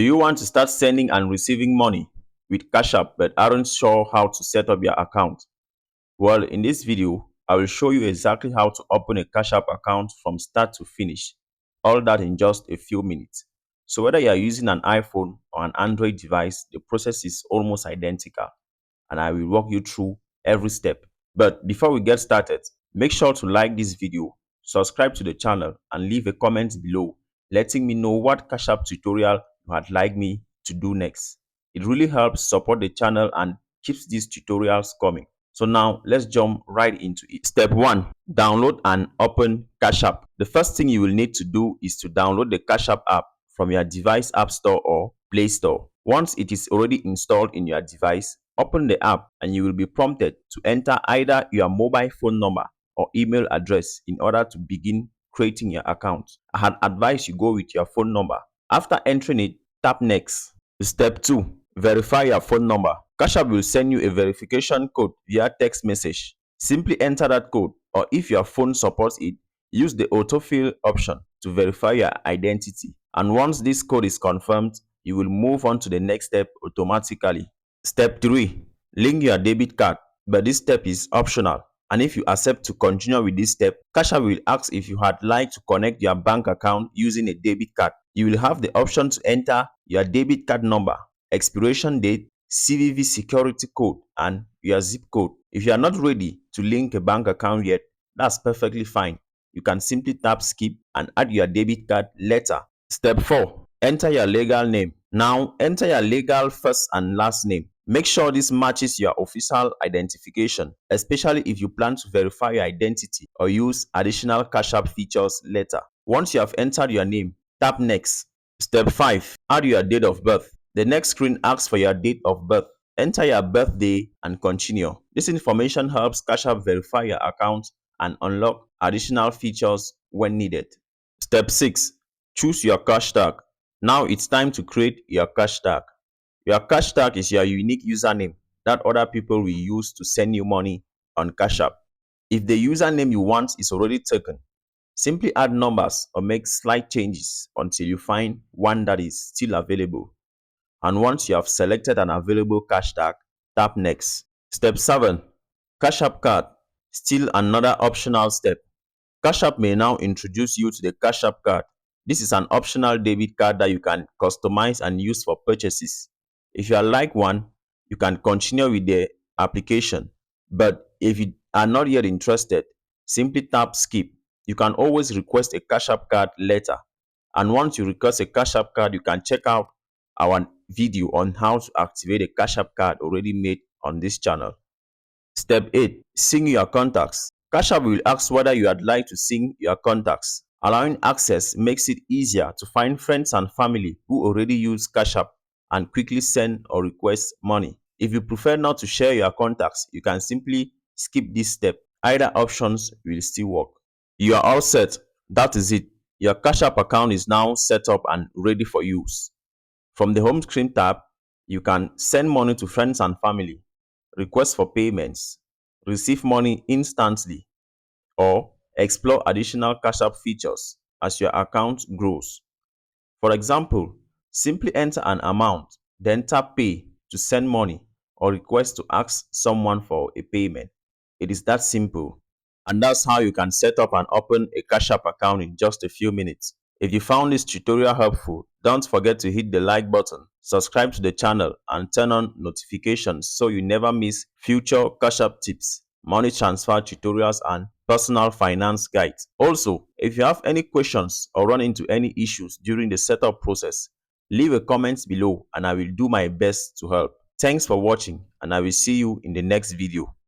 Do you want to start sending and receiving money with Cash App but aren't sure how to set up your account? Well, in this video, I will show you exactly how to open a Cash App account from start to finish. All that in just a few minutes. So whether you are using an iPhone or an Android device, the process is almost identical, and I will walk you through every step. But before we get started, make sure to like this video, subscribe to the channel, and leave a comment below letting me know what Cash App tutorial you would like me to do next. It really helps support the channel and keeps these tutorials coming. So now let's jump right into it. Step 1. Download and open Cash App. The first thing you will need to do is to download the Cash App app from your device app store or Play Store. Once it is already installed in your device, open the app and you will be prompted to enter either your mobile phone number or email address in order to begin creating your account. I had advised you go with your phone number. After entering it, tap Next. Step 2. Verify your phone number. Cash App will send you a verification code via text message. Simply enter that code, or if your phone supports it, use the autofill option to verify your identity. And once this code is confirmed, you will move on to the next step automatically. Step 3. Link your debit card, but this step is optional. And if you accept to continue with this step, Cash App will ask if you had like to connect your bank account using a debit card. You will have the option to enter your debit card number, expiration date, CVV security code, and your zip code. If you are not ready to link a bank account yet, that's perfectly fine. You can simply tap skip and add your debit card later. Step 4. Enter your legal name. Now enter your legal first and last name. Make sure this matches your official identification, especially if you plan to verify your identity or use additional Cash App features later. Once you have entered your name, tap Next. Step 5. Add your date of birth. The next screen asks for your date of birth. Enter your birthday and continue. This information helps Cash App verify your account and unlock additional features when needed. Step 6. Choose your Cashtag. Now it's time to create your Cashtag. Your Cashtag is your unique username that other people will use to send you money on Cash App. If the username you want is already taken, simply add numbers or make slight changes until you find one that is still available. And once you have selected an available Cashtag, tap Next. Step 7. Cash App card. Still another optional step. Cash App may now introduce you to the Cash App card. This is an optional debit card that you can customize and use for purchases. If you like one, you can continue with the application. But if you are not yet interested, simply tap skip. You can always request a Cash App card later. And once you request a Cash App card, you can check out our video on how to activate a Cash App card already made on this channel. Step 8. Sync your contacts. Cash App will ask whether you would like to sync your contacts. Allowing access makes it easier to find friends and family who already use Cash App and quickly send or request money. If you prefer not to share your contacts, you can simply skip this step. Either options will still work. You are all set. That is it. Your Cash App account is now set up and ready for use. From the home screen tab, you can send money to friends and family, request for payments, receive money instantly, or explore additional Cash App features as your account grows. For example, simply enter an amount, then tap Pay to send money or request to ask someone for a payment. It is that simple. And that's how you can set up and open a Cash App account in just a few minutes. If you found this tutorial helpful, don't forget to hit the like button, subscribe to the channel, and turn on notifications so you never miss future Cash App tips, money transfer tutorials, and personal finance guides. Also, if you have any questions or run into any issues during the setup process, leave a comment below and I will do my best to help. Thanks for watching, and I will see you in the next video.